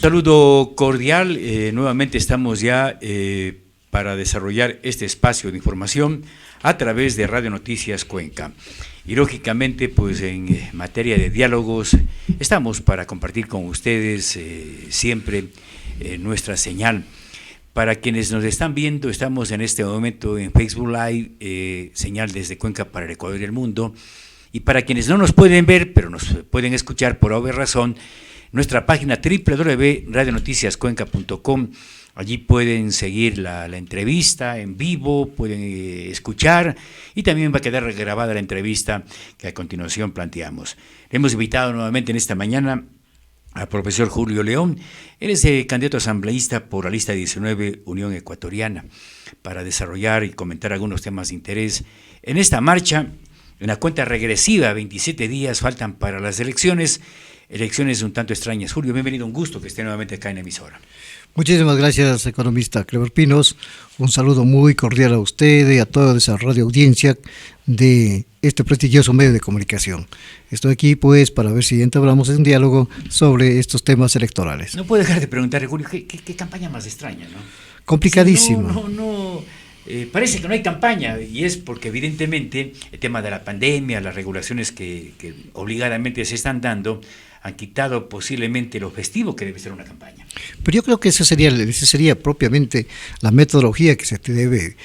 Saludo cordial, nuevamente estamos ya para desarrollar este espacio de información a través de Radio Noticias Cuenca. Y lógicamente, pues en materia de diálogos, estamos para compartir con ustedes siempre nuestra señal. Para quienes nos están viendo, estamos en este momento en Facebook Live, señal desde Cuenca para el Ecuador y el mundo. Y para quienes no nos pueden ver, pero nos pueden escuchar por obvia razón, nuestra página www.radionoticiascuenca.com. Allí pueden seguir la entrevista en vivo, pueden escuchar y también va a quedar grabada la entrevista que a continuación planteamos. Hemos invitado nuevamente en esta mañana al profesor Julio León. Él es candidato asambleísta por la lista 19 Unión Ecuatoriana, para desarrollar y comentar algunos temas de interés en esta marcha. Una cuenta regresiva, 27 días faltan para las elecciones un tanto extrañas. Julio, bienvenido, un gusto que esté nuevamente acá en la emisora. Muchísimas gracias, economista Cleber Pinos. Un saludo muy cordial a usted y a toda esa radio audiencia de este prestigioso medio de comunicación. Estoy aquí pues para ver si entablamos un diálogo sobre estos temas electorales. No puedo dejar de preguntarle, Julio, ¿qué campaña más extraña, no? Complicadísima. Parece que no hay campaña, y es porque evidentemente el tema de la pandemia, las regulaciones que obligadamente se están dando, han quitado posiblemente lo festivo que debe ser una campaña. Pero yo creo que esa sería propiamente la metodología que se debe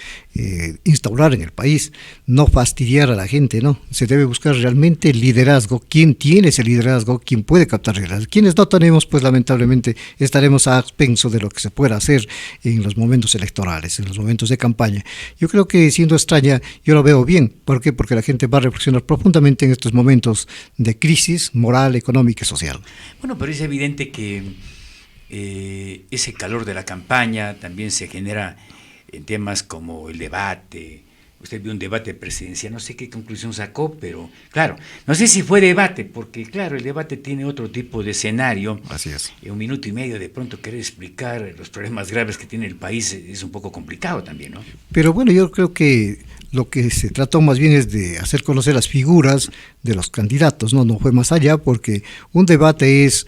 instaurar en el país, no fastidiar a la gente, ¿no? Se debe buscar realmente el liderazgo, quién tiene ese liderazgo, quién puede captar liderazgo. Quienes no tenemos, pues lamentablemente estaremos a expenso de lo que se pueda hacer en los momentos electorales, en los momentos de campaña. Yo creo que siendo extraña, yo lo veo bien. ¿Por qué? Porque la gente va a reflexionar profundamente en estos momentos de crisis moral, económica y social. Bueno, pero es evidente que ese calor de la campaña también se genera en temas como el debate. Usted vio un debate presidencial, no sé qué conclusión sacó, pero claro, no sé si fue debate, porque claro, el debate tiene otro tipo de escenario. Así es. En 1 minuto y medio de pronto querer explicar los problemas graves que tiene el país es un poco complicado también, ¿no? Pero bueno, yo creo que lo que se trató más bien es de hacer conocer las figuras de los candidatos, no fue más allá, porque un debate es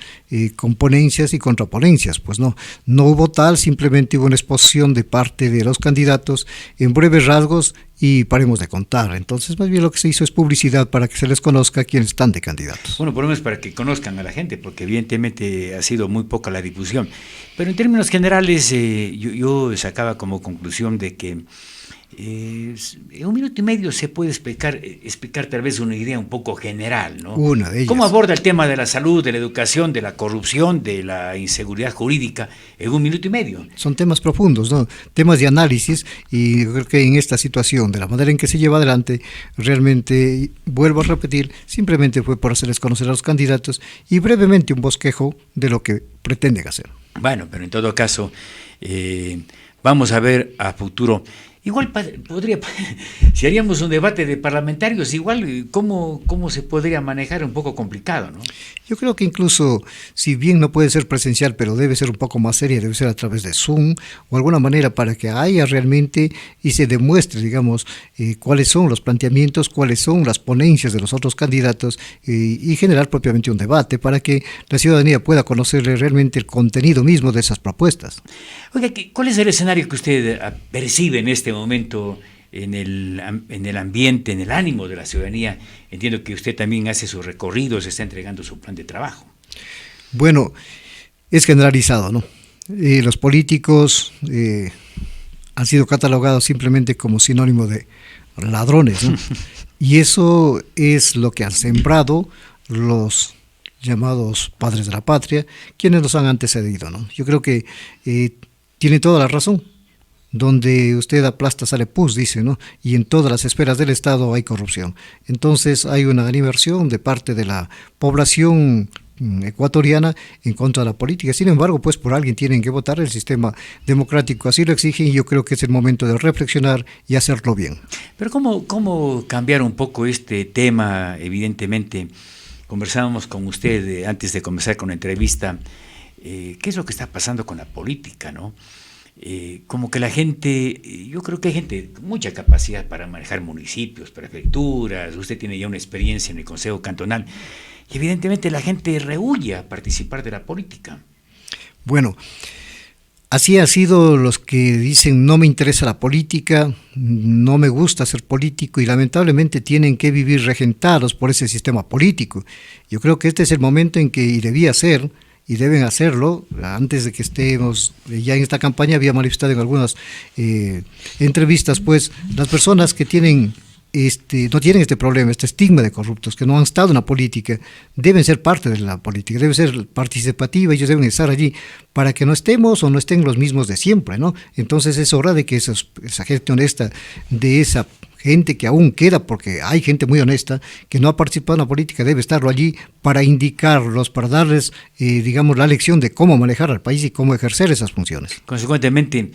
con ponencias y contraponencias, pues no hubo tal, simplemente hubo una exposición de parte de los candidatos en breves rasgos y paremos de contar. Entonces, más bien lo que se hizo es publicidad para que se les conozca quiénes están de candidatos. Bueno, por lo menos para que conozcan a la gente, porque evidentemente ha sido muy poca la difusión. Pero en términos generales, yo sacaba como conclusión de que en 1 minuto y medio se puede explicar tal vez una idea un poco general, ¿no? Una de ellas. ¿Cómo aborda el tema de la salud, de la educación, de la corrupción, de la inseguridad jurídica en 1 minuto y medio? Son temas profundos, ¿no? Temas de análisis, y yo creo que en esta situación, de la manera en que se lleva adelante, realmente, vuelvo a repetir, simplemente fue por hacerles conocer a los candidatos y brevemente un bosquejo de lo que pretenden hacer. Bueno, pero en todo caso, vamos a ver a futuro. Igual podría, si haríamos un debate de parlamentarios, igual cómo se podría manejar, un poco complicado, ¿no? Yo creo que incluso, si bien no puede ser presencial, pero debe ser un poco más seria, debe ser a través de Zoom o alguna manera para que haya realmente y se demuestre, digamos, cuáles son los planteamientos, cuáles son las ponencias de los otros candidatos y generar propiamente un debate para que la ciudadanía pueda conocer realmente el contenido mismo de esas propuestas. Oiga, ¿cuál es el escenario que usted percibe en este momento en el ambiente, en el ánimo de la ciudadanía? Entiendo que usted también hace sus recorridos, está entregando su plan de trabajo. Bueno, es generalizado, ¿no? Los políticos han sido catalogados simplemente como sinónimo de ladrones, ¿no? Y eso es lo que han sembrado los llamados padres de la patria, quienes nos han antecedido, ¿no? Yo creo que tiene toda la razón. Donde usted aplasta sale pus, dice, ¿no? Y en todas las esferas del Estado hay corrupción. Entonces hay una gran inversión de parte de la población ecuatoriana en contra de la política. Sin embargo, pues por alguien tienen que votar, el sistema democrático así lo exige, y yo creo que es el momento de reflexionar y hacerlo bien. Pero ¿cómo cambiar un poco este tema? Evidentemente, conversábamos con usted antes de comenzar con la entrevista, ¿qué es lo que está pasando con la política, no? Como que la gente, yo creo que hay gente con mucha capacidad para manejar municipios, prefecturas, usted tiene ya una experiencia en el Consejo Cantonal, y evidentemente la gente rehúye a participar de la política. Bueno, así ha sido los que dicen no me interesa la política, no me gusta ser político y lamentablemente tienen que vivir regentados por ese sistema político. Yo creo que este es el momento en que y debía ser y deben hacerlo antes de que estemos ya en esta campaña. Había manifestado en algunas entrevistas pues las personas que tienen no tienen este problema, este estigma de corruptos, que no han estado en la política, deben ser parte de la política, deben ser participativa, ellos deben estar allí para que no estemos o no estén los mismos de siempre, ¿no? Entonces es hora de que esa gente honesta, de esa gente que aún queda, porque hay gente muy honesta que no ha participado en la política, debe estarlo allí para indicarlos, para darles, digamos, la lección de cómo manejar al país y cómo ejercer esas funciones. Consecuentemente,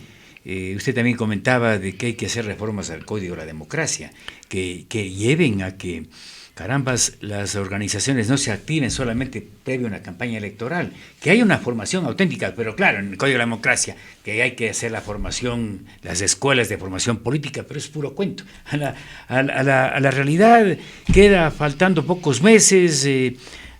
usted también comentaba de que hay que hacer reformas al Código de la Democracia, que lleven a que, carambas, las organizaciones no se activen solamente previo a una campaña electoral, que haya una formación auténtica, pero claro, en el Código de la Democracia, que hay que hacer la formación, las escuelas de formación política, pero es puro cuento. A la realidad queda faltando pocos meses.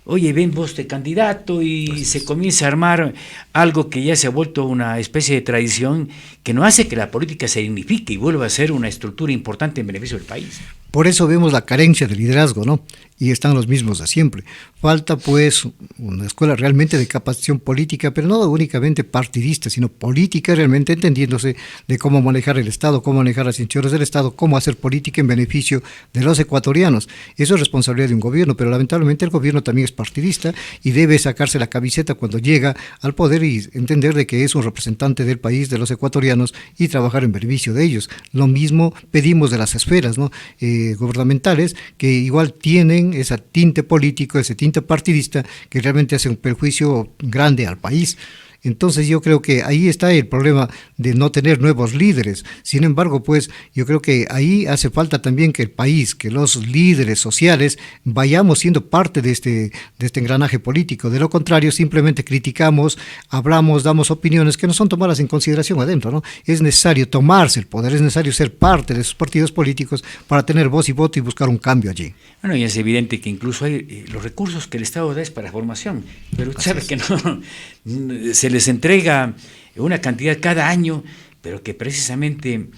Oye, ven vos de candidato y se comienza a armar algo que ya se ha vuelto una especie de tradición que no hace que la política se dignifique y vuelva a ser una estructura importante en beneficio del país. Por eso vemos la carencia de liderazgo, ¿no? Y están los mismos de siempre. Falta pues una escuela realmente de capacitación política, pero no únicamente partidista, sino política realmente, entendiéndose de cómo manejar el Estado, cómo manejar las instituciones del Estado, cómo hacer política en beneficio de los ecuatorianos. Eso es responsabilidad de un gobierno, pero lamentablemente el gobierno también es partidista y debe sacarse la camiseta cuando llega al poder y entender de que es un representante del país, de los ecuatorianos, y trabajar en beneficio de ellos. Lo mismo pedimos de las esferas, ¿no? Gubernamentales, que igual tienen ese tinte político, ese tinte partidista, que realmente hace un perjuicio grande al país. Entonces yo creo que ahí está el problema de no tener nuevos líderes. Sin embargo, pues yo creo que ahí hace falta también que el país, que los líderes sociales vayamos siendo parte de este engranaje político. De lo contrario, simplemente criticamos, hablamos, damos opiniones que no son tomadas en consideración adentro, ¿no? Es necesario tomarse el poder, es necesario ser parte de esos partidos políticos para tener voz y voto y buscar un cambio allí. Bueno, y es evidente que incluso hay los recursos que el Estado da es para formación, pero usted sabe que no se les entrega una cantidad cada año, pero que precisamente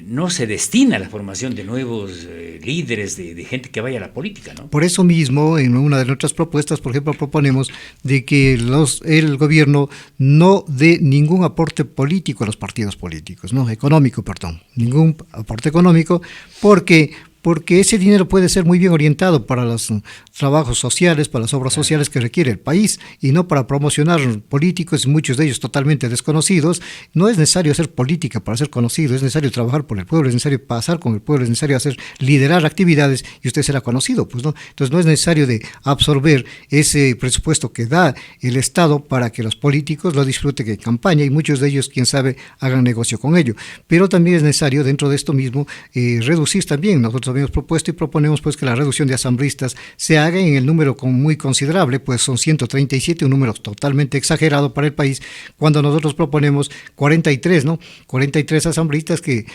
no se destina a la formación de nuevos líderes, de gente que vaya a la política, ¿no? Por eso mismo, en una de nuestras propuestas, por ejemplo, proponemos de que el gobierno no dé ningún aporte político a los partidos políticos, no, económico, perdón, ningún aporte económico, porque ese dinero puede ser muy bien orientado para los trabajos sociales, para las obras sociales que requiere el país, y no para promocionar políticos, muchos de ellos totalmente desconocidos. No es necesario hacer política para ser conocido, es necesario trabajar por el pueblo, es necesario pasar con el pueblo, es necesario liderar actividades y usted será conocido, pues no. Entonces no es necesario de absorber ese presupuesto que da el Estado para que los políticos lo disfruten en campaña, y muchos de ellos, quién sabe, hagan negocio con ello. Pero también es necesario, dentro de esto mismo, reducir también. Nosotros habíamos propuesto y proponemos pues que la reducción de asambleístas se haga en el número muy considerable, pues son 137, un número totalmente exagerado para el país, cuando nosotros proponemos 43, ¿no? 43 asambleístas que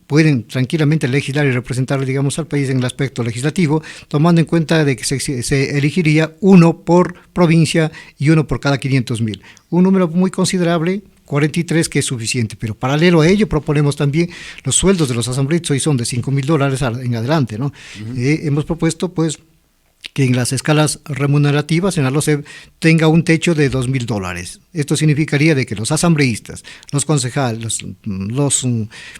pueden tranquilamente legislar y representar, digamos, al país en el aspecto legislativo, tomando en cuenta de que se elegiría uno por provincia y uno por cada 500,000. Un número muy considerable, 43, que es suficiente, pero paralelo a ello proponemos también los sueldos de los asambleístas, hoy son de $5,000 en adelante, ¿no? Hemos propuesto pues que en las escalas remunerativas en la LOCEP tenga un techo de $2,000. Esto significaría de que los asambleístas, los concejales, los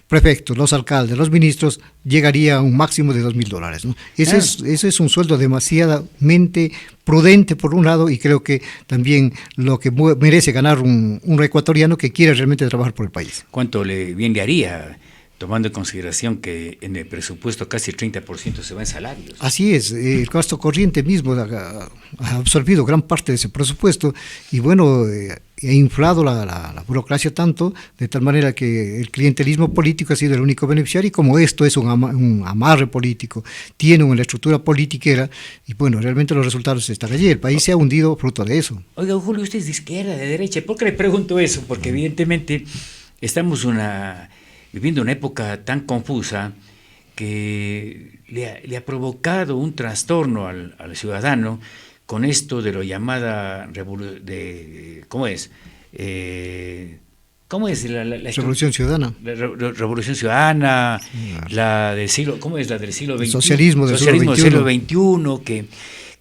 prefectos, los alcaldes, los ministros, llegaría a un máximo de $2,000, ¿no? Ese es un sueldo demasiadamente prudente por un lado, y creo que también lo que merece ganar un ecuatoriano que quiere realmente trabajar por el país. ¿Cuánto bien le haría, tomando en consideración que en el presupuesto casi el 30% se va en salarios? Así es, el gasto corriente mismo ha absorbido gran parte de ese presupuesto, y bueno, ha inflado la burocracia tanto, de tal manera que el clientelismo político ha sido el único beneficiario, y como esto es un amarre político, tiene una estructura politiquera, y bueno, realmente los resultados están allí, el país se ha hundido fruto de eso. Oiga, Julio, ¿usted es de izquierda, de derecha? ¿Por qué le pregunto eso? Porque evidentemente estamos viviendo una época tan confusa que le ha provocado un trastorno al ciudadano con esto de lo llamada ¿cómo es? ¿cómo es? Revolución Ciudadana. Revolución Ciudadana, Claro. la del siglo, ¿cómo es la del siglo XXI? Socialismo del Socialismo siglo del siglo XXI,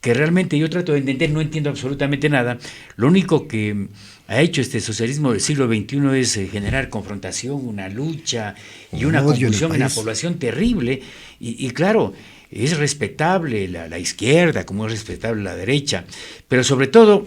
que realmente yo trato de entender, no entiendo absolutamente nada. Lo único que ha hecho este socialismo del siglo XXI es generar confrontación, una lucha y una Odio en el confusión en la país. población terrible. Y claro, es respetable la izquierda, como es respetable la derecha, pero sobre todo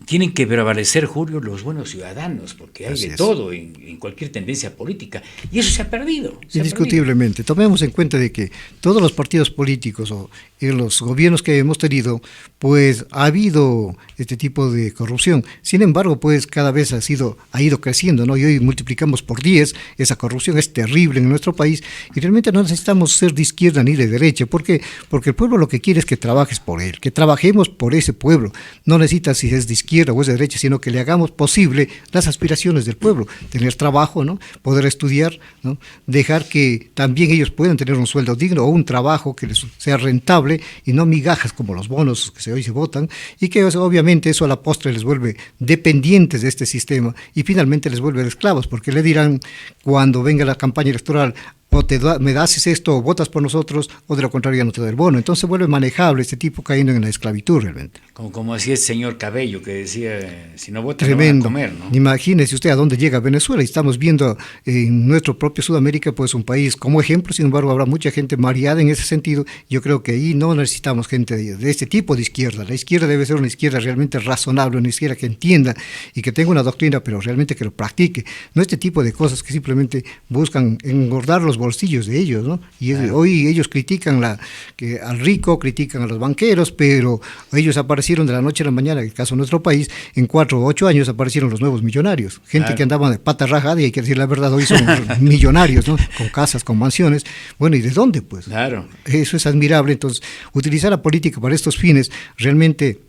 tienen que prevalecer, Julio, los buenos ciudadanos, porque hay Así de es. todo en cualquier tendencia política, y eso se ha perdido. Indiscutiblemente. Tomemos en cuenta de que todos los partidos políticos o en los gobiernos que hemos tenido, pues ha habido este tipo de corrupción. Sin embargo, pues cada vez ha ido creciendo, ¿no? Y hoy multiplicamos por 10, esa corrupción es terrible en nuestro país y realmente no necesitamos ser de izquierda ni de derecha. ¿Por qué? Porque el pueblo lo que quiere es que trabajes por él, que trabajemos por ese pueblo. No necesita si es de izquierda o es de derecha, sino que le hagamos posible las aspiraciones del pueblo, tener trabajo, ¿no? Poder estudiar, ¿no? Dejar que también ellos puedan tener un sueldo digno o un trabajo que les sea rentable y no migajas como los bonos que hoy se votan, y que obviamente eso a la postre les vuelve dependientes de este sistema y finalmente les vuelve esclavos, porque le dirán cuando venga la campaña electoral: o me das esto, o votas por nosotros, o de lo contrario ya no te doy el bono. Entonces se vuelve manejable este tipo, cayendo en la esclavitud realmente. Como así el señor Cabello, que decía, si no votas Tremendo. no van a comer, ¿no? Imagínese usted a dónde llega Venezuela, y estamos viendo en nuestro propio Sudamérica pues un país como ejemplo. Sin embargo, habrá mucha gente mareada en ese sentido. Yo creo que ahí no necesitamos gente de este tipo de izquierda. La izquierda debe ser una izquierda realmente razonable, una izquierda que entienda y que tenga una doctrina, pero realmente que lo practique. No este tipo de cosas que simplemente buscan engordar los bolsillos de ellos, ¿no? Y hoy ellos critican al rico, critican a los banqueros, pero ellos aparecieron de la noche a la mañana. En el caso de nuestro país, en 4 o 8 años aparecieron los nuevos millonarios. Gente que andaba de pata rajada, y hay que decir la verdad, hoy son millonarios, ¿no? Con casas, con mansiones. Bueno, ¿y de dónde, pues? Claro. Eso es admirable. Entonces, utilizar la política para estos fines realmente...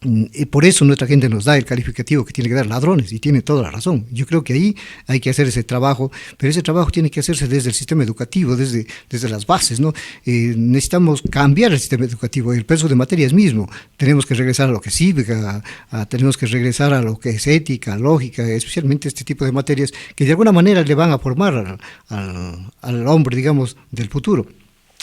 Y por eso nuestra gente nos da el calificativo que tiene que dar ladrones, y tiene toda la razón. Yo creo que ahí hay que hacer ese trabajo, pero ese trabajo tiene que hacerse desde el sistema educativo, desde las bases, ¿no? Necesitamos cambiar el sistema educativo. El peso de materia es mismo. Tenemos que regresar a lo que es cívica, tenemos que regresar a lo que es ética, lógica, especialmente este tipo de materias que de alguna manera le van a formar al hombre, digamos, del futuro.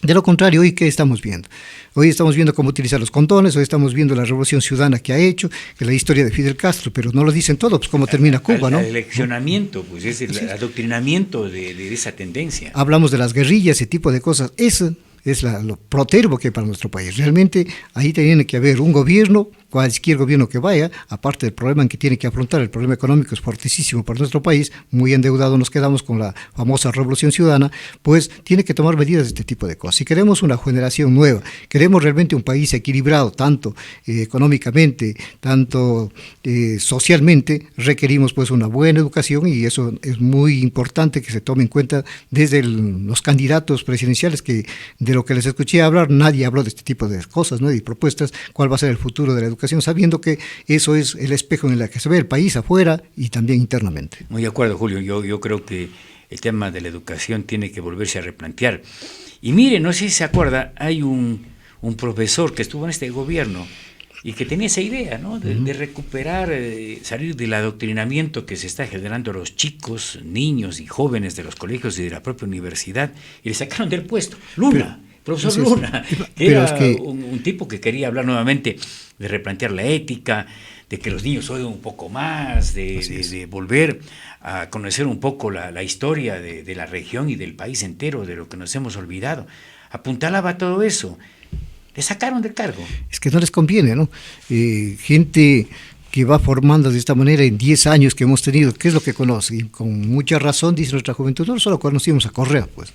De lo contrario, hoy, ¿qué estamos viendo? Hoy estamos viendo cómo utilizar los condones, hoy estamos viendo la revolución ciudadana que ha hecho, que la historia de Fidel Castro, pero no lo dicen todo, pues cómo termina Cuba, ¿no? El eleccionamiento, pues es el adoctrinamiento de esa tendencia. Hablamos de las guerrillas, ese tipo de cosas. Eso es lo protervo que hay para nuestro país. Realmente ahí tiene que haber un gobierno, cualquier gobierno que vaya, aparte del problema en que tiene que afrontar, el problema económico es fortísimo para nuestro país, muy endeudado nos quedamos con la famosa revolución ciudadana, pues tiene que tomar medidas de este tipo de cosas. Si queremos una generación nueva, queremos realmente un país equilibrado, tanto económicamente, tanto socialmente, requerimos pues una buena educación, y eso es muy importante que se tome en cuenta desde los candidatos presidenciales, que de lo que les escuché hablar, nadie habló de este tipo de cosas, ¿no? Y propuestas, cuál va a ser el futuro de la educación, sabiendo que eso es el espejo en el que se ve el país afuera y también internamente. Muy de acuerdo, Julio. Yo creo que el tema de la educación tiene que volverse a replantear. Y mire, no sé si se acuerda, hay un profesor que estuvo en este gobierno y que tenía esa idea, ¿no? De recuperar, salir del adoctrinamiento que se está generando a los chicos, niños y jóvenes de los colegios y de la propia universidad, y le sacaron del puesto. Luna. Profesor Luna, que era un tipo que quería hablar nuevamente de replantear la ética, de que los niños oigan un poco más, de volver a conocer un poco la historia de la región y del país entero, de lo que nos hemos olvidado. Apuntalaba todo eso. Le sacaron del cargo. Es que no les conviene, ¿no? Gente que va formando de esta manera en 10 años que hemos tenido, ¿qué es lo que conoce? Y con mucha razón dice nuestra juventud, no solo conocimos a Correa, pues.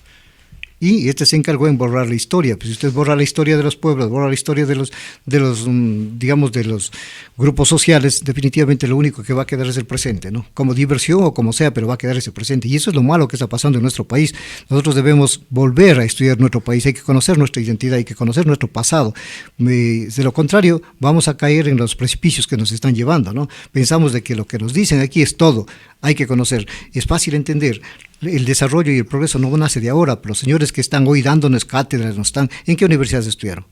Y este se encargó en borrar la historia. Pues si usted borra la historia de los pueblos, borra la historia de los digamos, de los grupos sociales, definitivamente lo único que va a quedar es el presente, ¿no? Como diversión o como sea, pero va a quedar ese presente. Y eso es lo malo que está pasando en nuestro país. Nosotros debemos volver a estudiar nuestro país, hay que conocer nuestra identidad, hay que conocer nuestro pasado. De lo contrario, vamos a caer en los precipicios que nos están llevando, ¿no? Pensamos de que lo que nos dicen aquí es todo. Hay que conocer. Es fácil entender. El desarrollo y el progreso no nace de ahora, pero los señores que están hoy dándonos cátedras, ¿en qué universidades estudiaron?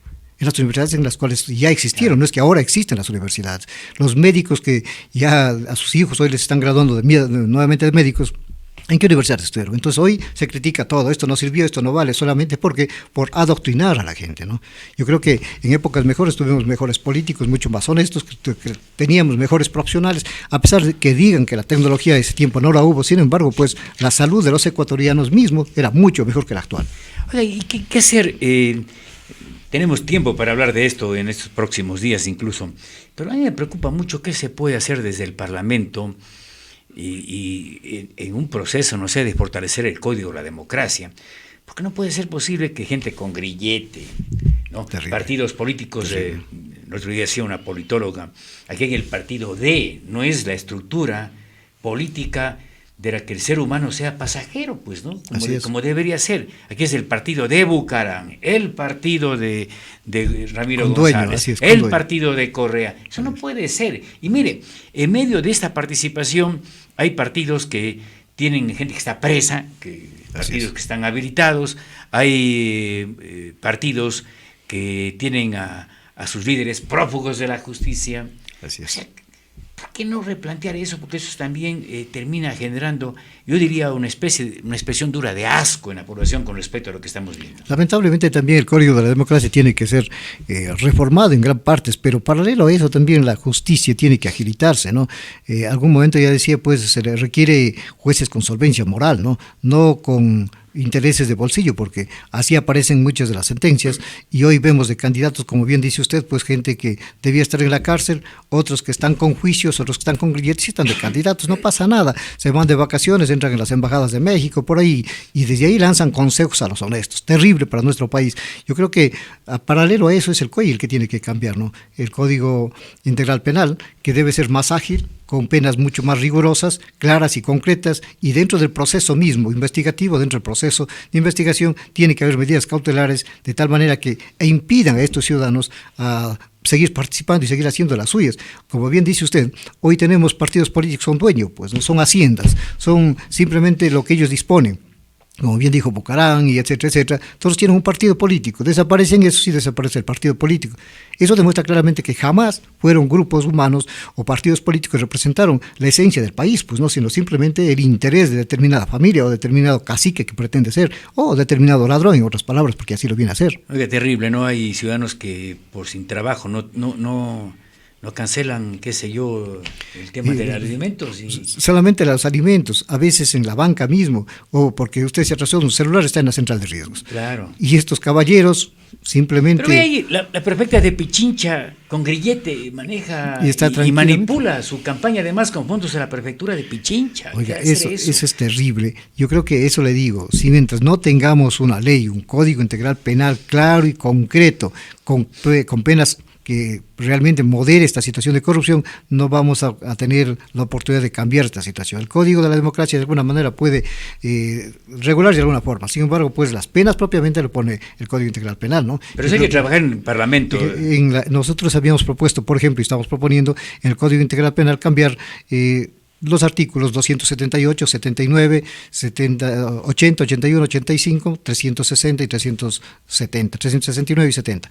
en las universidades en las cuales ya existieron, no es que ahora existen las universidades. Los médicos que ya a sus hijos hoy les están graduando nuevamente de médicos, ¿en qué universidad estudiaron? Entonces hoy se critica todo, esto no sirvió, esto no vale, solamente porque por adoctrinar a la gente, ¿no? Yo creo que en épocas mejores tuvimos mejores políticos, mucho más honestos, que teníamos mejores profesionales, a pesar de que digan que la tecnología de ese tiempo no la hubo, sin embargo, pues la salud de los ecuatorianos mismos era mucho mejor que la actual. Oiga, ¿y qué hacer? Tenemos tiempo para hablar de esto en estos próximos días incluso, pero a mí me preocupa mucho qué se puede hacer desde el Parlamento y en un proceso, no sé, de fortalecer el código de la democracia, porque no puede ser posible que gente con grillete, ¿no? Partidos políticos, el otro día decía una politóloga, aquí en el partido D no es la estructura política de la que el ser humano sea pasajero, pues, ¿no? Como debería ser. Aquí es el partido de Bucaram, el partido de Ramiro González, el partido de Correa. Eso no puede ser. Y mire, en medio de esta participación hay partidos que tienen gente que está presa, partidos que están habilitados, hay partidos que tienen a sus líderes prófugos de la justicia. Así es. O sea, ¿por qué no replantear eso? Porque eso también termina generando, yo diría, una expresión dura de asco en la población con respecto a lo que estamos viendo. Lamentablemente también el Código de la Democracia tiene que ser reformado en gran parte, pero paralelo a eso también la justicia tiene que agilitarse, ¿no? Algún momento ya decía, pues se le requiere jueces con solvencia moral, no con intereses de bolsillo, porque así aparecen muchas de las sentencias, y hoy vemos de candidatos, como bien dice usted, pues gente que debía estar en la cárcel, otros que están con juicios, otros que están con grilletes y están de candidatos, no pasa nada, se van de vacaciones, entran en las embajadas de México, por ahí, y desde ahí lanzan consejos a los honestos, terrible para nuestro país. Yo creo que paralelo a eso es el COI el que tiene que cambiar, ¿no? El Código Integral Penal, que debe ser más ágil, con penas mucho más rigurosas, claras y concretas, y dentro del proceso mismo investigativo, dentro del proceso de investigación, tiene que haber medidas cautelares de tal manera que impidan a estos ciudadanos a seguir participando y seguir haciendo las suyas. Como bien dice usted, hoy tenemos partidos políticos son dueños, pues no son haciendas, son simplemente lo que ellos disponen. Como bien dijo Bucaram y etcétera, etcétera, todos tienen un partido político, desaparecen eso sí desaparece el partido político. Eso demuestra claramente que jamás fueron grupos humanos o partidos políticos que representaron la esencia del país, pues no, sino simplemente el interés de determinada familia o determinado cacique que pretende ser, o determinado ladrón, en otras palabras, porque así lo viene a ser. Oiga, terrible, ¿no? Hay ciudadanos que por sin trabajo no cancelan, qué sé yo, el tema de los alimentos. Solamente los alimentos, a veces en la banca mismo, o porque usted se atrasó, un celular está en la central de riesgos. Claro. Y estos caballeros simplemente... Pero ve ahí, la prefecta de Pichincha con grillete maneja y manipula su campaña además con fondos de la prefectura de Pichincha. Oiga, eso es terrible. Yo creo que eso le digo, si mientras no tengamos una ley, un código integral penal claro y concreto, con penas que realmente modere esta situación de corrupción, no vamos a tener la oportunidad de cambiar esta situación. El Código de la Democracia de alguna manera puede regular de alguna forma, sin embargo, pues las penas propiamente lo pone el Código Integral Penal, ¿no? Pero sí hay que trabajar en el Parlamento. Nosotros habíamos propuesto, por ejemplo, y estamos proponiendo en el Código Integral Penal cambiar los artículos 278, 79, 70, 80, 81, 85, 360 y 370, 369 y 70.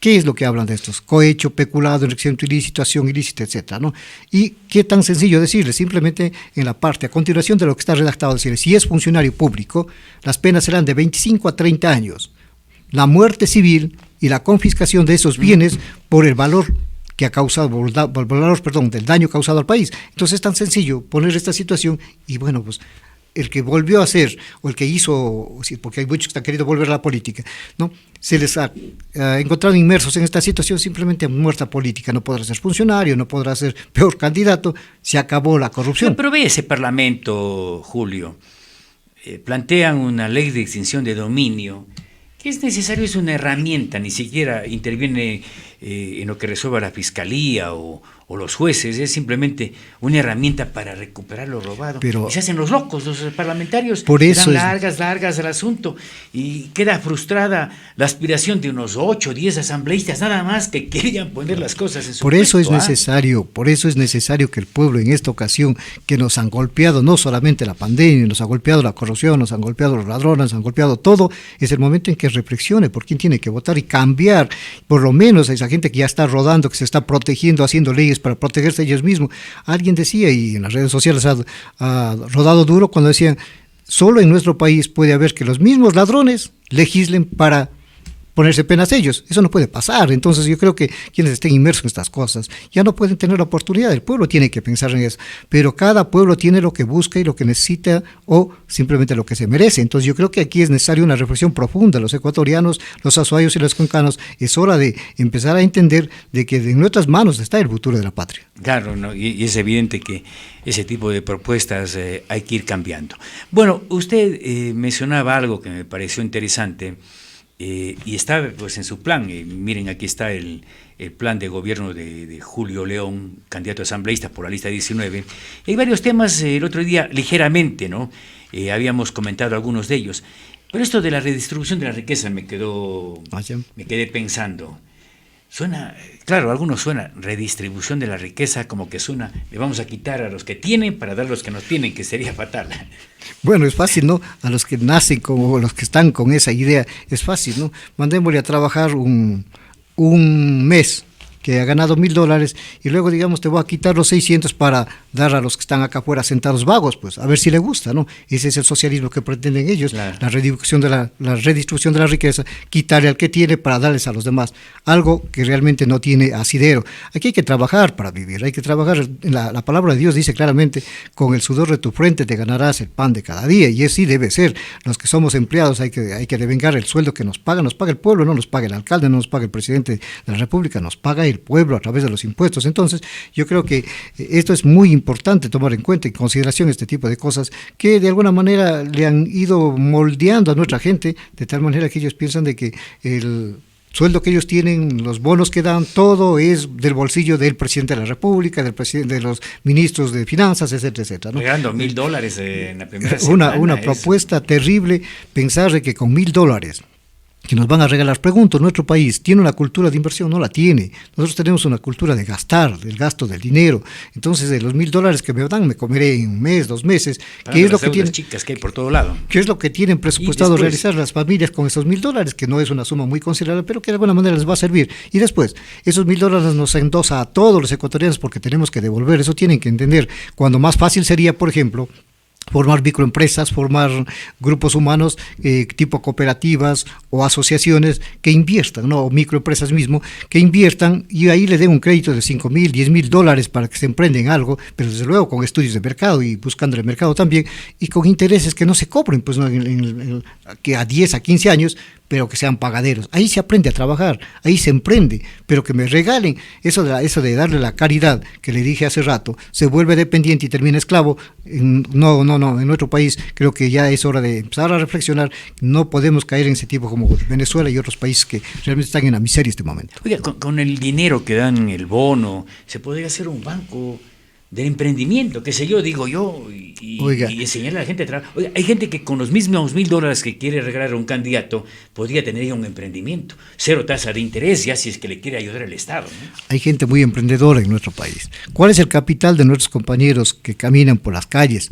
¿Qué es lo que hablan de estos? Cohecho, peculado, enriquecimiento ilícito, acción ilícita, etcétera, ¿no? Y qué tan sencillo decirle, simplemente en la parte, a continuación de lo que está redactado, decirle, si es funcionario público, las penas serán de 25 a 30 años. La muerte civil y la confiscación de esos bienes por el valor que ha causado, del daño causado al país. Entonces es tan sencillo poner esta situación y bueno, pues el que volvió a hacer, o el que hizo, porque hay muchos que han querido volver a la política, ¿no? Se les ha encontrado inmersos en esta situación, simplemente muerta política, no podrá ser funcionario, no podrá ser peor candidato, se acabó la corrupción. Pero ve ese Parlamento, Julio, plantean una ley de extinción de dominio, que es necesario, es una herramienta, ni siquiera interviene en lo que resuelva la fiscalía o los jueces, es simplemente una herramienta para recuperar lo robado. Pero, y se hacen los locos, los parlamentarios por eso dan largas al asunto y queda frustrada la aspiración de unos 8 o 10 asambleístas, nada más que querían poner las cosas en su por eso puesto, por eso es necesario que el pueblo en esta ocasión, que nos han golpeado no solamente la pandemia, nos ha golpeado la corrupción, nos han golpeado los ladrones, nos han golpeado todo, es el momento en que reflexione por quién tiene que votar y cambiar, por lo menos a esa gente que ya está rodando, que se está protegiendo, haciendo leyes para protegerse ellos mismos. Alguien decía, y en las redes sociales ha rodado duro, cuando decían, solo en nuestro país puede haber que los mismos ladrones legislen para ponerse penas ellos. Eso no puede pasar. Entonces yo creo que quienes estén inmersos en estas cosas ya no pueden tener la oportunidad. El pueblo tiene que pensar en eso. Pero cada pueblo tiene lo que busca y lo que necesita o simplemente lo que se merece. Entonces yo creo que aquí es necesaria una reflexión profunda. Los ecuatorianos, los azuayos y los concanos, es hora de empezar a entender de que en nuestras manos está el futuro de la patria. Claro, ¿no? Y es evidente que ese tipo de propuestas hay que ir cambiando. Bueno, usted mencionaba algo que me pareció interesante. Y está pues en su plan, miren, aquí está el plan de gobierno de Julio León, candidato asambleísta por la lista 19. Hay varios temas, el otro día ligeramente, ¿no? Habíamos comentado algunos de ellos, pero esto de la redistribución de la riqueza me quedé pensando. Suena, claro, a algunos suena redistribución de la riqueza, como que suena, le vamos a quitar a los que tienen para dar a los que no tienen, que sería fatal. Bueno, es fácil, ¿no? A los que nacen como los que están con esa idea, es fácil, ¿no? Mandémosle a trabajar un mes que ha ganado $1,000 y luego, digamos, te voy a quitar los 600 para dar a los que están acá afuera sentados vagos, pues, a ver si le gusta, ¿no? Ese es el socialismo que pretenden ellos, claro. La redistribución de la riqueza, quitarle al que tiene para darles a los demás, algo que realmente no tiene asidero. Aquí hay que trabajar para vivir, hay que trabajar, la palabra de Dios dice claramente, con el sudor de tu frente te ganarás el pan de cada día, y así debe ser. Los que somos empleados hay que devengar el sueldo que nos paga el pueblo, no nos paga el alcalde, no nos paga el presidente de la República, nos paga el pueblo a través de los impuestos. Entonces yo creo que esto es muy importante tomar en cuenta, en consideración este tipo de cosas que de alguna manera le han ido moldeando a nuestra gente, de tal manera que ellos piensan de que el sueldo que ellos tienen, los bonos que dan, todo es del bolsillo del presidente de la República, del presidente, de los ministros de finanzas, etcétera, etcétera, ¿no? Pagando $1,000 en la primera semana. Una propuesta terrible, pensar de que con $1,000 que nos van a regalar. Pregunto, ¿nuestro país tiene una cultura de inversión? No la tiene. Nosotros tenemos una cultura de gastar, del gasto del dinero. Entonces, de los $1,000 que me dan, me comeré en un mes, 2 meses. ¿Qué es lo que tienen? Chicas que hay por todo lado. ¿Qué es lo que tienen presupuestado realizar las familias con esos $1,000? Que no es una suma muy considerable, pero que de alguna manera les va a servir. Y después, esos $1,000 nos endosa a todos los ecuatorianos porque tenemos que devolver. Eso tienen que entender. Cuando más fácil sería, por ejemplo, formar microempresas, formar grupos humanos tipo cooperativas o asociaciones que inviertan, ¿no? O microempresas mismo, que inviertan y ahí le den un crédito de $5,000, $10,000 para que se emprenden algo, pero desde luego con estudios de mercado y buscando el mercado también, y con intereses que no se cobren, pues no, que a 10, a 15 años, pero que sean pagaderos. Ahí se aprende a trabajar, ahí se emprende, pero que me regalen eso de darle la caridad que le dije hace rato, se vuelve dependiente y termina esclavo. No, en nuestro país creo que ya es hora de empezar a reflexionar. No podemos caer en ese tipo como Venezuela y otros países que realmente están en la miseria en este momento. Oiga, con el dinero que dan, el bono, se podría hacer un banco del emprendimiento, qué sé yo, digo yo, y enseñarle a la gente a trabajar. Oiga, hay gente que con los mismos $1,000 que quiere regalar a un candidato podría tener ya un emprendimiento, 0 tasa de interés, ya si es que le quiere ayudar al Estado, ¿no? Hay gente muy emprendedora en nuestro país. ¿Cuál es el capital de nuestros compañeros que caminan por las calles?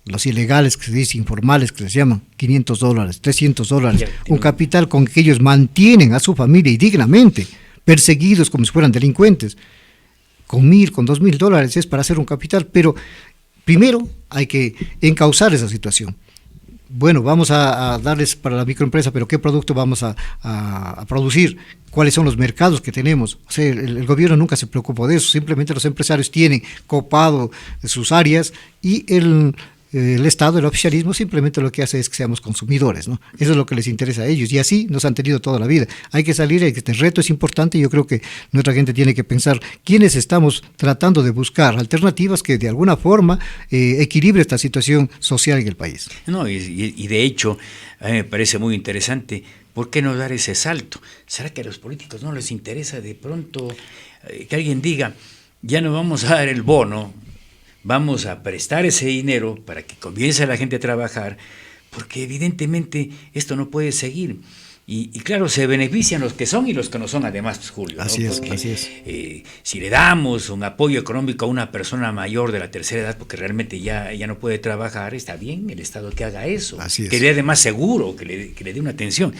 Los ilegales, que se dice, informales, que les llaman, $500, $300, un capital con que ellos mantienen a su familia y dignamente, perseguidos como si fueran delincuentes. Con $1,000, con $2,000 es para hacer un capital, pero primero hay que encauzar esa situación. Bueno, vamos a darles para la microempresa, pero ¿qué producto vamos a producir? ¿Cuáles son los mercados que tenemos? O sea, el gobierno nunca se preocupó de eso, simplemente los empresarios tienen copado sus áreas y el Estado, el oficialismo, simplemente lo que hace es que seamos consumidores, ¿no? Eso es lo que les interesa a ellos, y así nos han tenido toda la vida. Hay que salir, este reto es importante, y yo creo que nuestra gente tiene que pensar quiénes estamos tratando de buscar alternativas que de alguna forma equilibre esta situación social en el país. No, y de hecho, a mí me parece muy interesante, ¿por qué no dar ese salto? ¿Será que a los políticos no les interesa de pronto que alguien diga, ya no vamos a dar el bono, vamos a prestar ese dinero para que comience la gente a trabajar, porque evidentemente esto no puede seguir? Y claro, se benefician los que son y los que no son, además, pues, Julio, ¿no? Así es, Porque, así es. Si le damos un apoyo económico a una persona mayor de la tercera edad, porque realmente ya no puede trabajar, está bien el Estado que haga eso, Así es. que le dé más seguro, que le dé una atención.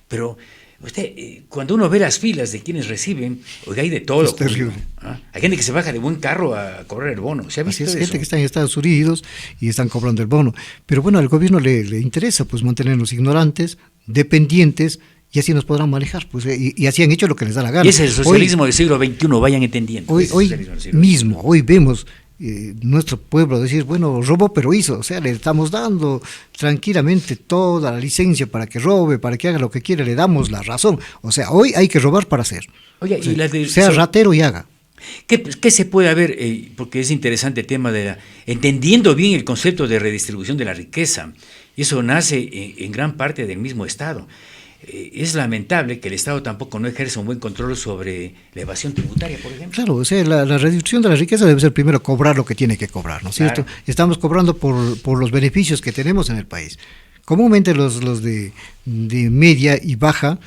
Pero usted, cuando uno ve las filas de quienes reciben, oiga, hay de todo. Es terrible. ¿Ah? Hay gente que se baja de buen carro a cobrar el bono. ¿Se ha visto Así es, eso? gente que está en Estados Unidos y están cobrando el bono. Pero bueno, al gobierno le interesa pues mantenernos ignorantes, dependientes, y así nos podrán manejar, pues, y así han hecho lo que les da la gana. Y ese es el socialismo del siglo XXI, vayan entendiendo. Hoy vemos nuestro pueblo decir, bueno, robó pero hizo, o sea, le estamos dando tranquilamente toda la licencia para que robe, para que haga lo que quiere, le damos la razón. O sea, hoy hay que robar para hacer. Oye, o sea, y la de, sea ratero y haga. ¿Qué se puede haber? Porque es interesante el tema de entendiendo bien el concepto de redistribución de la riqueza. Y eso nace en gran parte del mismo Estado. Es lamentable que el Estado tampoco no ejerza un buen control sobre la evasión tributaria, por ejemplo. Claro, o sea, la redistribución de la riqueza debe ser primero cobrar lo que tiene que cobrar, ¿no es cierto? Claro. Estamos cobrando por los beneficios que tenemos en el país. Comúnmente los de media y baja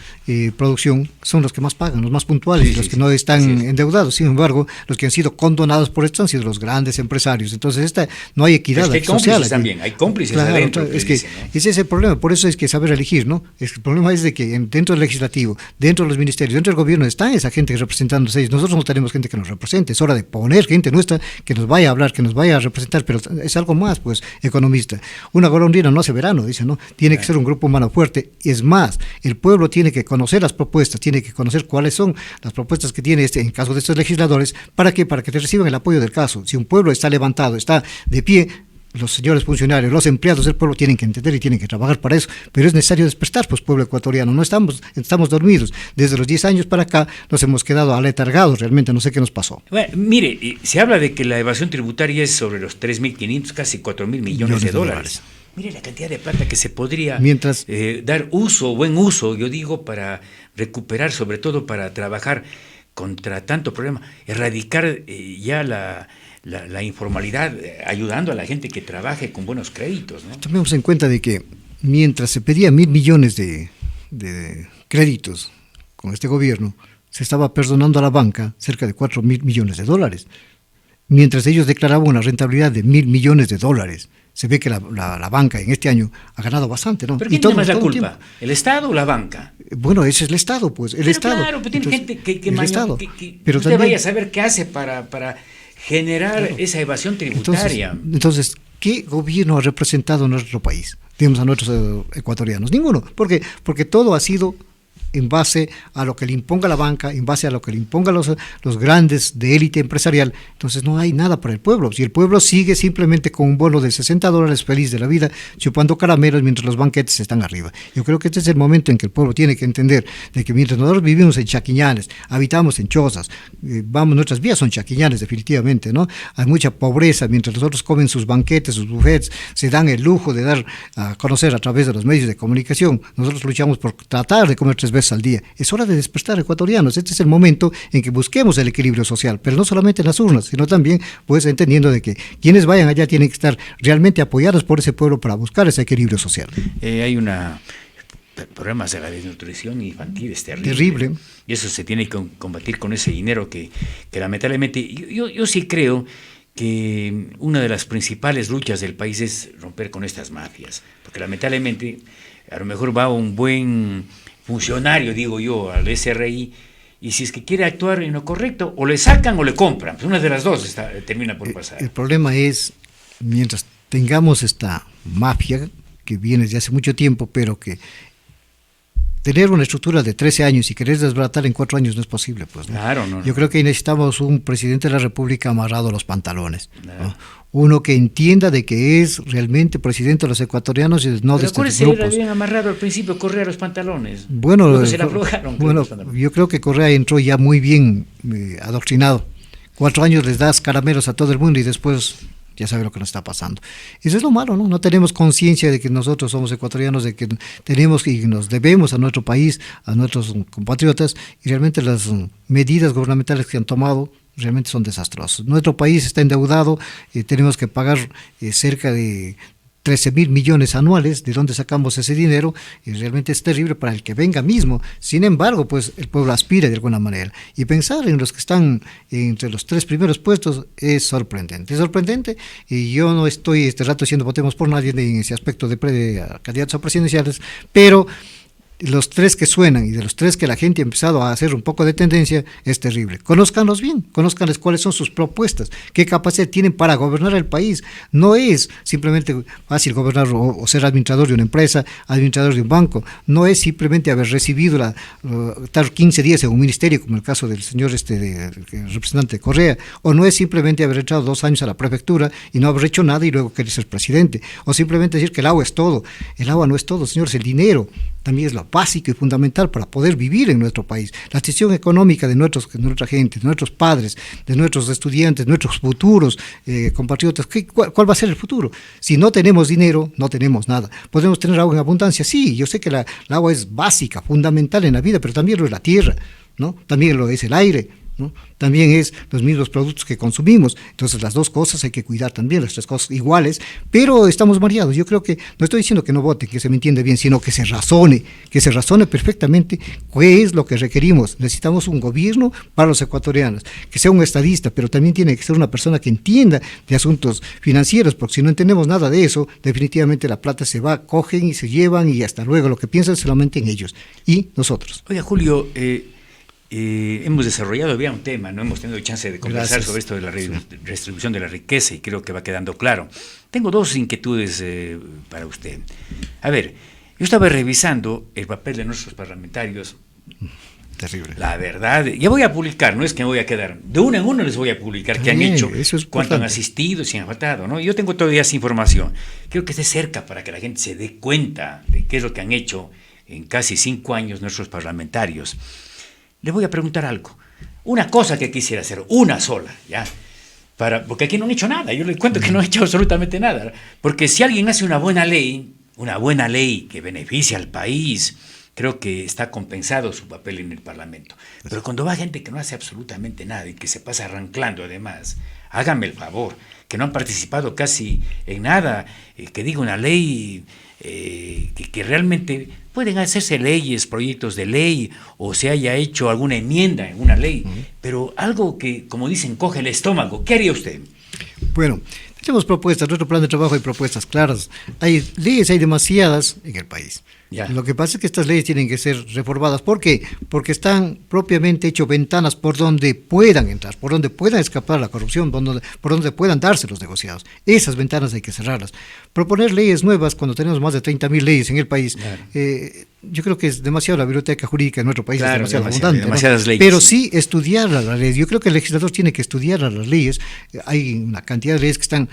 producción son los que más pagan, los más puntuales, Sí, los sí, que no están sí. endeudados. Sin embargo, los que han sido condonados por esto han sido los grandes empresarios. Entonces, no hay equidad Pero es que hay social. cómplices también, hay cómplices Claro, adentro. es que dicen, ¿no? ese es el problema, por eso es que saber elegir, ¿no? El problema es de que dentro del legislativo, dentro de los ministerios, dentro del gobierno está esa gente representándose ellos. Nosotros no tenemos gente que nos represente, es hora de poner gente nuestra que nos vaya a hablar, que nos vaya a representar, pero es algo más, pues, economista. Una golondrina no hace verano, dice, ¿no? Tiene que ser un grupo humano fuerte, y es más, el pueblo tiene que conocer las propuestas, tiene que conocer cuáles son las propuestas que tiene en caso de estos legisladores, ¿para qué? Para que te reciban el apoyo del caso. Si un pueblo está levantado, está de pie, los señores funcionarios, los empleados del pueblo tienen que entender y tienen que trabajar para eso, pero es necesario despertar, pues, pueblo ecuatoriano, no estamos dormidos. Desde los 10 años para acá nos hemos quedado aletargados, realmente no sé qué nos pasó. Bueno, mire, se habla de que la evasión tributaria es sobre los 3.500, casi 4.000 millones de dólares. Mire la cantidad de plata que se podría dar buen uso, yo digo, para recuperar, sobre todo para trabajar contra tanto problema, erradicar ya la informalidad, ayudando a la gente que trabaje con buenos créditos, ¿no? Tomemos en cuenta de que mientras se pedía 1.000 millones de créditos con este gobierno, se estaba perdonando a la banca cerca de 4.000 millones de dólares. Mientras ellos declaraban una rentabilidad de 1.000 millones de dólares. Se ve que la banca en este año ha ganado bastante, ¿no? ¿Pero quién tiene más la culpa? ¿El Estado o la banca? Bueno, ese es el Estado, pues, el Estado. Claro, pero tiene gente que pero usted también, vaya a saber qué hace para generar esa evasión tributaria. Entonces, ¿qué gobierno ha representado a nuestro país? Digamos, a nuestros ecuatorianos. Ninguno. ¿Por qué? Porque todo ha sido en base a lo que le imponga la banca, en base a lo que le imponga los grandes de élite empresarial. Entonces no hay nada para el pueblo. Si el pueblo sigue simplemente con un bono de $60 feliz de la vida, chupando caramelos mientras los banquetes están arriba. Yo creo que este es el momento en que el pueblo tiene que entender de que mientras nosotros vivimos en chaquiñanes, habitamos en chozas, nuestras vías son chaquiñanes definitivamente, ¿no? Hay mucha pobreza, mientras los otros comen sus banquetes, sus buffets, se dan el lujo de dar a conocer a través de los medios de comunicación. Nosotros luchamos por tratar de comer 3 veces al día. Es hora de despertar, ecuatorianos. Este es el momento en que busquemos el equilibrio social, pero no solamente en las urnas, sino también pues entendiendo de que quienes vayan allá tienen que estar realmente apoyados por ese pueblo para buscar ese equilibrio social. Hay problemas de la desnutrición infantil, es terrible. Y eso se tiene que combatir con ese dinero que lamentablemente, yo sí creo que una de las principales luchas del país es romper con estas mafias, porque lamentablemente a lo mejor va un buen funcionario, digo yo, al SRI, y si es que quiere actuar en lo correcto, o le sacan o le compran, pues una de las dos termina por pasar. El problema es, mientras tengamos esta mafia que viene desde hace mucho tiempo, pero que tener una estructura de 13 años y querer desbaratar en 4 años no es posible, pues, ¿no? Claro, no. Yo creo que necesitamos un presidente de la República amarrado a los pantalones, ¿no? Uno que entienda de que es realmente presidente de los ecuatorianos y no de estos grupos. Era bien amarrado al principio, Correa a los pantalones. Bueno, se la aflojaron, yo creo que Correa entró ya muy bien adoctrinado. 4 años les das caramelos a todo el mundo y después ya sabe lo que nos está pasando. Eso es lo malo, ¿no? No tenemos conciencia de que nosotros somos ecuatorianos, de que tenemos y nos debemos a nuestro país, a nuestros compatriotas, y realmente las medidas gubernamentales que han tomado realmente son desastrosas. Nuestro país está endeudado, tenemos que pagar cerca de 13.000 millones anuales. ¿De dónde sacamos ese dinero? Y realmente es terrible para el que venga mismo. Sin embargo, pues el pueblo aspira de alguna manera. Y pensar en los que están entre los 3 primeros puestos es sorprendente. Es sorprendente, y yo no estoy este rato diciendo votemos por nadie en ese aspecto de candidatos a presidenciales, pero los 3 que suenan y de los 3 que la gente ha empezado a hacer un poco de tendencia, es terrible. Conózcanlos bien, conózcanles cuáles son sus propuestas, qué capacidad tienen para gobernar el país. No es simplemente fácil gobernar o ser administrador de una empresa, administrador de un banco. No es simplemente haber recibido estar 15 días en un ministerio, como el caso del señor representante de Correa, o no es simplemente haber entrado 2 años a la prefectura y no haber hecho nada y luego querer ser presidente, o simplemente decir que el agua es todo. El agua no es todo, señores, el dinero también es lo básico y fundamental para poder vivir en nuestro país. La situación económica de nuestra gente, de nuestros padres, de nuestros estudiantes, nuestros futuros compatriotas, ¿cuál va a ser el futuro? Si no tenemos dinero, no tenemos nada. ¿Podemos tener agua en abundancia? Sí, yo sé que el agua es básica, fundamental en la vida, pero también lo es la tierra, ¿no? También lo es el aire, ¿no? También es los mismos productos que consumimos. Entonces las 2 cosas hay que cuidar también, las 3 cosas iguales, pero estamos mareados. Yo creo que, no estoy diciendo que no vote, que se me entiende bien, sino que se razone perfectamente qué es lo que requerimos. Necesitamos un gobierno para los ecuatorianos, que sea un estadista, pero también tiene que ser una persona que entienda de asuntos financieros, porque si no entendemos nada de eso, definitivamente la plata se va, cogen y se llevan y hasta luego, lo que piensan es solamente en ellos y nosotros. Oiga, Julio, hemos desarrollado bien un tema, no hemos tenido chance de conversar sobre esto de la redistribución de la riqueza, y creo que va quedando claro. Tengo 2 inquietudes para usted. A ver, yo estaba revisando el papel de nuestros parlamentarios. Terrible. La verdad, ya voy a publicar, no es que me voy a quedar, de uno en uno les voy a publicar qué han hecho, cuánto han asistido, si han faltado, ¿no? Yo tengo todavía esa información. Quiero que esté cerca para que la gente se dé cuenta de qué es lo que han hecho en casi 5 años nuestros parlamentarios. Les voy a preguntar algo. Una cosa que quisiera hacer, una sola, ¿ya? Porque aquí no han hecho nada. Yo les cuento que no han hecho absolutamente nada. Porque si alguien hace una buena ley que beneficia al país, creo que está compensado su papel en el Parlamento. Pero cuando va gente que no hace absolutamente nada y que se pasa arrancando además, háganme el favor, que no han participado casi en nada, que diga una ley que realmente pueden hacerse leyes, proyectos de ley, o se haya hecho alguna enmienda en una ley, pero algo que, como dicen, coge el estómago. ¿Qué haría usted? Bueno, tenemos propuestas, nuestro plan de trabajo hay propuestas claras. Hay leyes, hay demasiadas en el país. Ya. Lo que pasa es que estas leyes tienen que ser reformadas. ¿Por qué? Porque están propiamente hechas ventanas por donde puedan entrar, por donde puedan escapar la corrupción, por donde puedan darse los negociados. Esas ventanas hay que cerrarlas. Proponer leyes nuevas cuando tenemos más de 30.000 leyes en el país, claro. Yo creo que es demasiado, la biblioteca jurídica en nuestro país, claro, es demasiado abundante, demasiadas, ¿no? Leyes. Pero sí estudiar las leyes. Yo creo que el legislador tiene que estudiar las leyes. Hay una cantidad de leyes que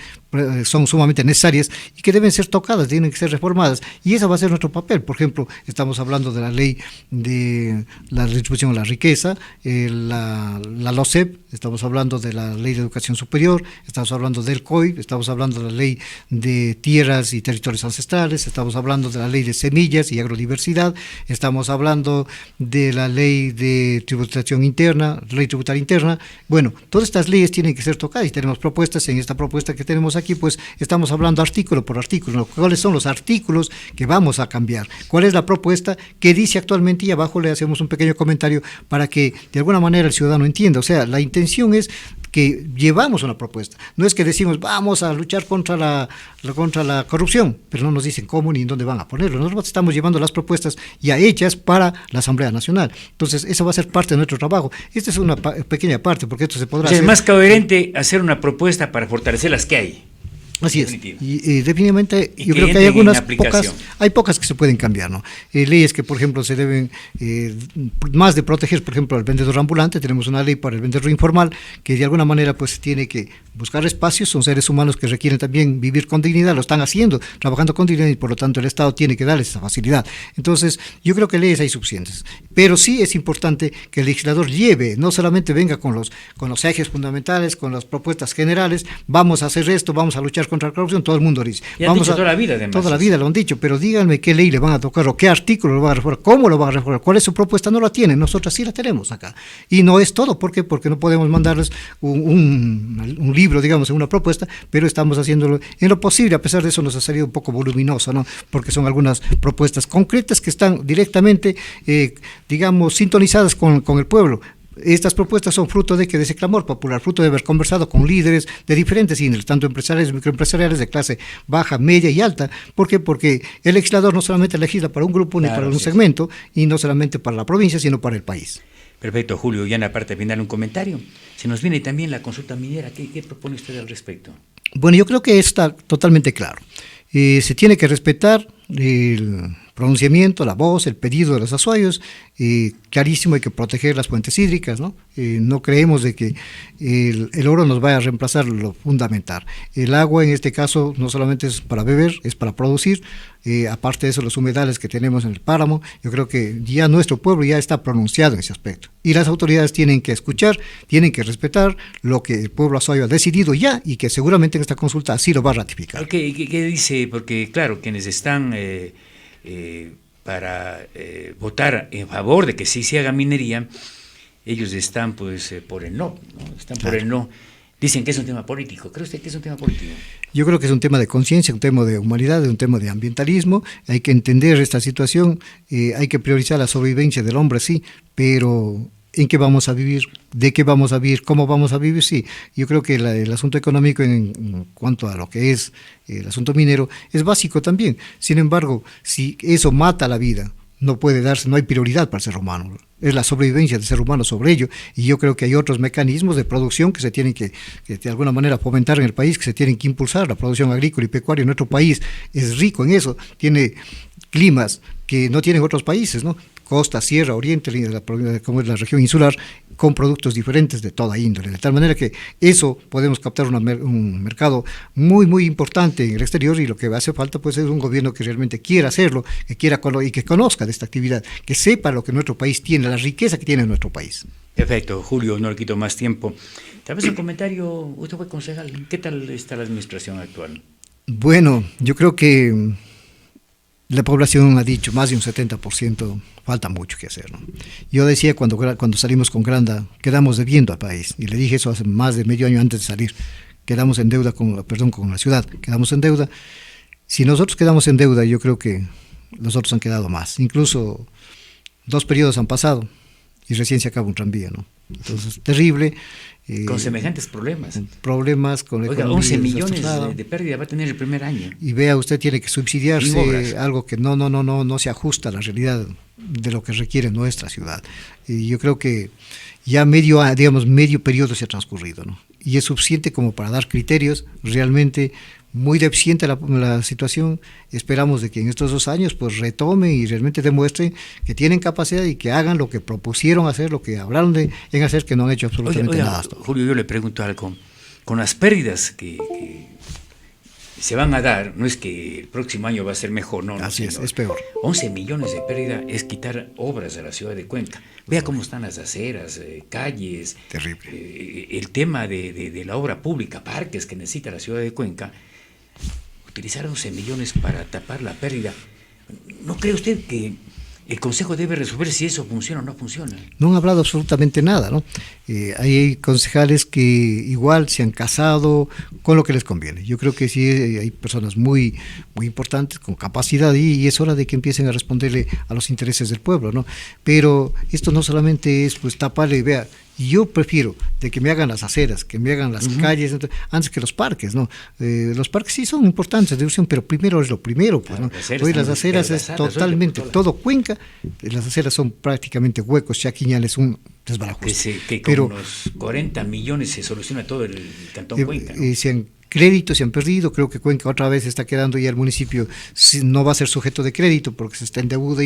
son sumamente necesarias y que deben ser tocadas, tienen que ser reformadas, y ese va a ser nuestro papel. Por ejemplo, estamos hablando de la ley de la redistribución de la riqueza, la LOCEP, estamos hablando de la ley de educación superior, estamos hablando del COI, estamos hablando de la ley de tierras y territorios ancestrales, estamos hablando de la ley de semillas y agrodiversidad, estamos hablando de la ley de tributación interna, ley tributaria interna. Bueno, todas estas leyes tienen que ser tocadas y tenemos propuestas. En esta propuesta que tenemos aquí, pues estamos hablando artículo por artículo, ¿no? ¿Cuáles son los artículos que vamos a cambiar? ¿Cuál es la propuesta que dice actualmente? Y abajo le hacemos un pequeño comentario para que de alguna manera el ciudadano entienda. O sea, la intención es que llevamos una propuesta. No es que decimos vamos a luchar contra la corrupción, pero no nos dicen cómo ni en dónde van a ponerlo. Nosotros estamos llevando las propuestas ya hechas para la Asamblea Nacional. Entonces, eso va a ser parte de nuestro trabajo. Esta es una pequeña parte, porque esto se podrá hacer. Es más coherente hacer una propuesta para fortalecer las que hay. Así es, definitivo. y definitivamente Y yo que creo que hay entren en algunas aplicación. pocas que se pueden cambiar, ¿no? Leyes que, por ejemplo, se deben, más de proteger, por ejemplo, al vendedor ambulante, tenemos una ley para el vendedor informal, que de alguna manera pues tiene que buscar espacios, son seres humanos que requieren también vivir con dignidad, lo están haciendo, trabajando con dignidad, y por lo tanto el Estado tiene que darles esa facilidad. Entonces, yo creo que leyes hay suficientes, pero sí es importante que el legislador lleve, no solamente venga con los ejes fundamentales, con las propuestas generales, vamos a hacer esto, vamos a luchar contra la corrupción, todo el mundo dice. Y han dicho toda la vida, además. Toda la vida lo han dicho, pero díganme qué ley le van a tocar o qué artículo lo van a reformar, cómo lo van a reformar, cuál es su propuesta. No la tienen, nosotros sí la tenemos acá. Y no es todo, ¿por qué? Porque no podemos mandarles un libro, digamos, en una propuesta, pero estamos haciéndolo en lo posible. A pesar de eso nos ha salido un poco voluminoso, ¿no? Porque son algunas propuestas concretas que están directamente, digamos, sintonizadas con el pueblo. Estas propuestas son fruto de ese clamor popular, fruto de haber conversado con líderes de diferentes índoles, tanto empresariales, microempresariales, de clase baja, media y alta. ¿Por qué? Porque el legislador no solamente legisla para un grupo ni para un segmento, y no solamente para la provincia, sino para el país. Perfecto, Julio. Ya en la parte final un comentario. Se nos viene también la consulta minera. ¿Qué propone usted al respecto? Bueno, yo creo que está totalmente claro. Se tiene que respetar el pronunciamiento, la voz, el pedido de los azuayos, clarísimo, hay que proteger las fuentes hídricas, ¿no? No creemos de que el oro nos vaya a reemplazar lo fundamental. El agua en este caso no solamente es para beber, es para producir, aparte de eso los humedales que tenemos en el páramo, yo creo que ya nuestro pueblo ya está pronunciado en ese aspecto. Y las autoridades tienen que escuchar, tienen que respetar lo que el pueblo azuayo ha decidido ya, y que seguramente en esta consulta así lo va a ratificar. ¿Qué dice? Porque claro, quienes están para votar en favor de que sí se haga minería, ellos están pues por el no, están por el no. Dicen que es un tema político. ¿Cree usted que es un tema político? Yo creo que es un tema de conciencia, un tema de humanidad, un tema de ambientalismo. Hay que entender esta situación, hay que priorizar la sobrevivencia del hombre, sí, pero ¿en qué vamos a vivir? ¿De qué vamos a vivir? ¿Cómo vamos a vivir? Sí, yo creo que el asunto económico en cuanto a lo que es el asunto minero es básico también. Sin embargo, si eso mata la vida, no puede darse, no hay prioridad para el ser humano. Es la sobrevivencia del ser humano sobre ello, y yo creo que hay otros mecanismos de producción que se tienen que de alguna manera fomentar en el país, que se tienen que impulsar. La producción agrícola y pecuaria en nuestro país es rico en eso, tiene climas que no tienen otros países, ¿no? Costa, sierra, oriente, como es la región insular, con productos diferentes de toda índole, de tal manera que eso podemos captar un mercado muy muy importante en el exterior, y lo que hace falta pues es un gobierno que realmente quiera hacerlo, que quiera y que conozca de esta actividad, que sepa lo que nuestro país tiene, la riqueza que tiene nuestro país. Perfecto, Julio, no le quito más tiempo. Tal vez un comentario, usted fue concejal, ¿qué tal está la administración actual? Bueno, yo creo que la población ha dicho más de un 70%, falta mucho que hacer, ¿no? Yo decía cuando salimos con Granda, quedamos debiendo al país, y le dije eso hace más de medio año antes de salir, quedamos en deuda con la ciudad, quedamos en deuda. Si nosotros quedamos en deuda, yo creo que los otros han quedado más, incluso 2 periodos han pasado, y recién se acaba un tranvía, ¿no? Entonces, terrible. Con semejantes problemas. Problemas con la economía. 11 millones de pérdida va a tener el primer año. Y vea, usted tiene que subsidiarse algo que no se ajusta a la realidad de lo que requiere nuestra ciudad. Y yo creo que ya medio periodo se ha transcurrido, ¿no? Y es suficiente como para dar criterios. Realmente muy deficiente la situación. Esperamos de que en estos 2 años pues retomen y realmente demuestren que tienen capacidad y que hagan lo que propusieron hacer, lo que hablaron en hacer, que no han hecho absolutamente nada hasta ahora. Julio, yo le pregunto algo. Con las pérdidas que se van a dar, no es que el próximo año va a ser mejor, no. Así es peor. 11 millones de pérdida es quitar obras de la ciudad de Cuenca. Vea cómo están las aceras, calles. Terrible. El tema de la obra pública, parques que necesita la ciudad de Cuenca. Utilizar 11 millones para tapar la pérdida. ¿No cree usted que el Consejo debe resolver si eso funciona o no funciona? No han hablado absolutamente nada, ¿no? Hay concejales que igual se han casado con lo que les conviene. Yo creo que sí hay personas muy, muy importantes, con capacidad, y es hora de que empiecen a responderle a los intereses del pueblo, ¿no? Pero esto no solamente es pues taparle, vea, yo prefiero de que me hagan las aceras, que me hagan las calles, antes que los parques, ¿no? Los parques sí son importantes, pero primero es lo primero, pues, ¿no? Hoy las aceras es totalmente, todo Cuenca, las aceras son prácticamente huecos, chaquiñales, un desbarajuste. Que con unos 40 millones se soluciona todo el cantón Cuenca, ¿no? Se han créditos se han perdido, creo que Cuenca otra vez está quedando ya el municipio, no va a ser sujeto de crédito porque se está en deuda,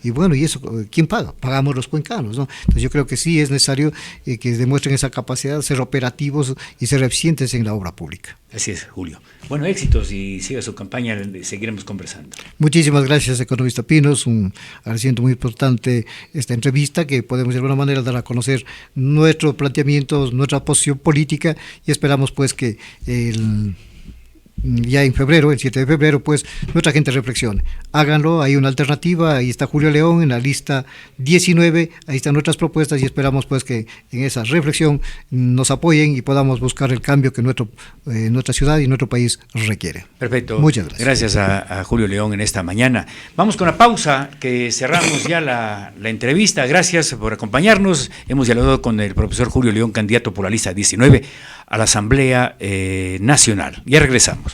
y bueno, y eso, ¿quién paga? Pagamos los cuencanos, ¿no? Entonces yo creo que sí es necesario que demuestren esa capacidad de ser operativos y ser eficientes en la obra pública. Así es, Julio. Bueno, éxitos y siga su campaña, seguiremos conversando. Muchísimas gracias, economista Pinos, un agradecimiento muy importante esta entrevista, que podemos de alguna manera dar a conocer nuestros planteamientos, nuestra posición política, y esperamos pues que ya en febrero, el 7 de febrero, pues nuestra gente reflexione. Háganlo, hay una alternativa, ahí está Julio León en la lista 19, ahí están nuestras propuestas y esperamos pues que en esa reflexión nos apoyen y podamos buscar el cambio que nuestra ciudad y nuestro país requiere. Perfecto. Muchas gracias. Gracias a Julio León en esta mañana. Vamos con la pausa, que cerramos ya la entrevista. Gracias por acompañarnos. Hemos dialogado con el profesor Julio León, candidato por la lista 19 a la Asamblea Nacional. Ya regresamos.